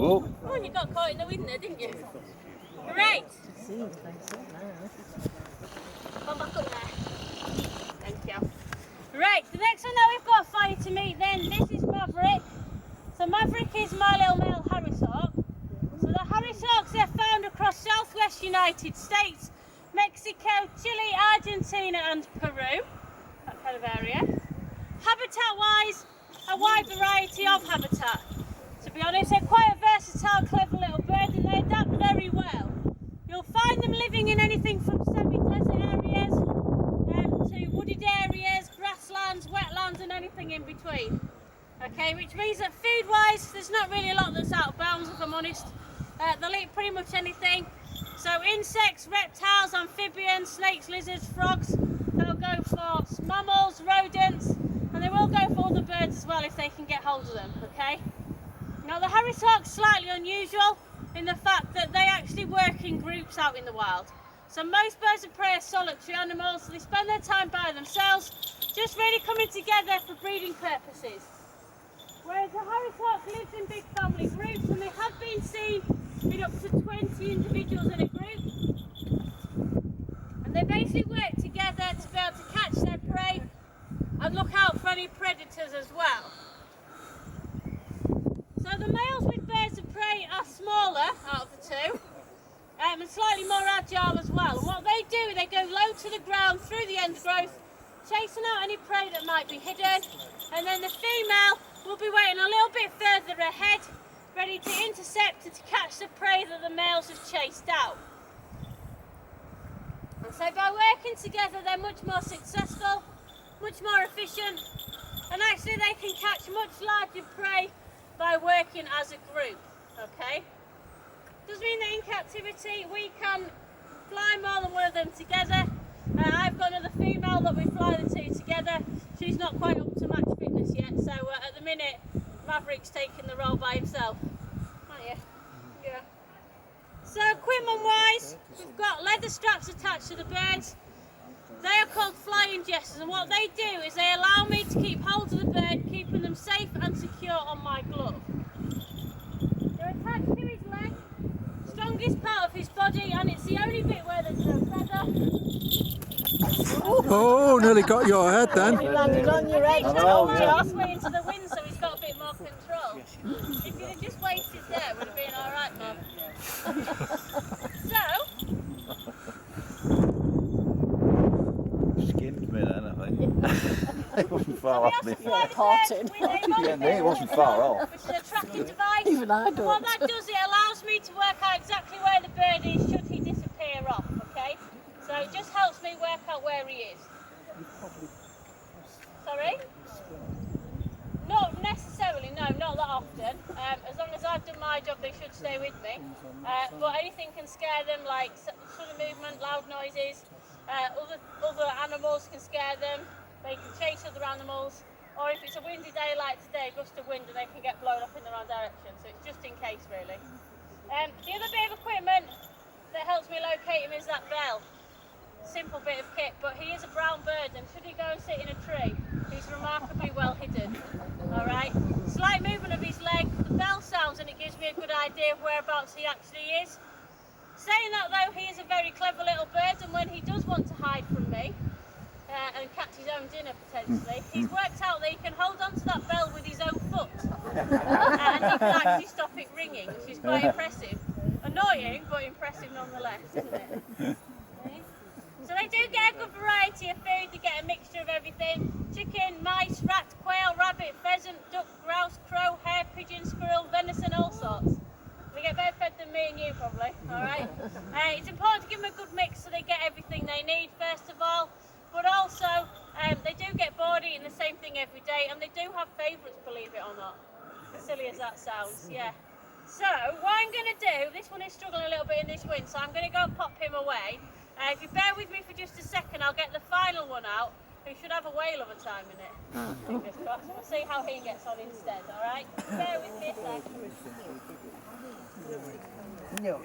Oh, Oh, you got caught in the wind there, didn't you? Right. Come back up there. Thank you. Right, the next one that we've got for you to meet then, this is Maverick. So Maverick is my little male Harris hawk. So the Harris hawks, they're found across southwest United States, Mexico, Chile, Argentina and Peru, that kind of area. Habitat-wise, a wide variety of habitat. To be honest, they're quite a versatile, clever little bird and they adapt very well. You'll find them living in anything from semi-desert areas to wooded areas, grasslands, wetlands and anything in between. Okay, which means that food-wise, there's not really a lot that's out of bounds, if I'm honest. They'll eat pretty much anything. So insects, reptiles, amphibians, snakes, lizards, frogs. They'll go for mammals, rodents, and they will go for other birds as well if they can get hold of them, okay? Now the Harris hawk's slightly unusual in the fact that they actually work in groups out in the wild. So most birds of prey are solitary animals, so they spend their time by themselves, just really coming together for breeding purposes. Whereas the Harris hawk lives in big family groups and they have been seen in up to 20 individuals in a group. And they basically work together to be able to catch their prey and look out for any predators as well. So the males with birds of prey are smaller out of the two and slightly more agile as well. And what they do, they go low to the ground through the undergrowth, chasing out any prey that might be hidden, and then the female will be waiting a little bit further ahead, ready to intercept and to catch the prey that the males have chased out. And so by working together they're much more successful, much more efficient, and actually they can catch much larger prey by working as a group, okay? Does mean that in captivity we can fly more than one of them together. I've got another female that we fly the two together. She's not quite up to match fitness yet, so at the minute Maverick's taking the role by himself. Aren't you? Yeah. So equipment wise, we've got leather straps attached to the birds. They are called flying jesters, and what they do is they allow me to keep hold of the bird, keeping them safe and secure on my glove. They're attached to his leg, strongest part of his body, and it's the only bit where there's no feather. Oh, nearly got your head then. He landed on your head. Just way into the wind, so he's got a bit more control. If you'd have just waited there, it would have been all right, Mum. So, skinned me then, I think. It wasn't far off me. Yeah, it wasn't far off. Which is a tracking device. Even I don't. What that does, it allows me to work out exactly where the bird is should he disappear off, okay? So it just helps me work out where he is. Sorry? Not necessarily, no, not that often. As long as I've done my job, they should stay with me. But anything can scare them, like sudden movement, loud noises. Other animals can scare them. They can chase other animals. Or if it's a windy day like today, gust of wind, and they can get blown up in the wrong direction. So it's just in case, really. The other bit of equipment that helps me locate him is that bell. Simple bit of kit, but he is a brown bird, and should he go and sit in a tree, he's remarkably well hidden. Alright, slight movement of his leg, the bell sounds, and it gives me a good idea of whereabouts he actually is. Saying that though, he is a very clever little bird, and when he does want to hide from me and catch his own dinner potentially, he's worked out that he can hold on to that bell with his own foot and he can actually stop it ringing, which is quite impressive. Annoying, but impressive nonetheless, isn't it? Okay. So they do get a good variety of food. They get a mixture of everything: chicken, mice, rat, quail, rabbit, pheasant, duck, grouse, crow, hare, pigeon, squirrel, venison, all sorts. They get better fed than me and you probably, alright? It's important to give them a good mix so they get everything they need first of all, but also they do get bored eating the same thing every day, and they do have favourites, believe it or not. As silly as that sounds, yeah. So what I'm going to do, this one is struggling a little bit in this wind, so I'm going to go and pop him away. If you bear with me for just a second, I'll get the final one out, who should have a whale of a time in it. Fingers crossed. We'll see how he gets on instead, alright? Bear with me a sec. No.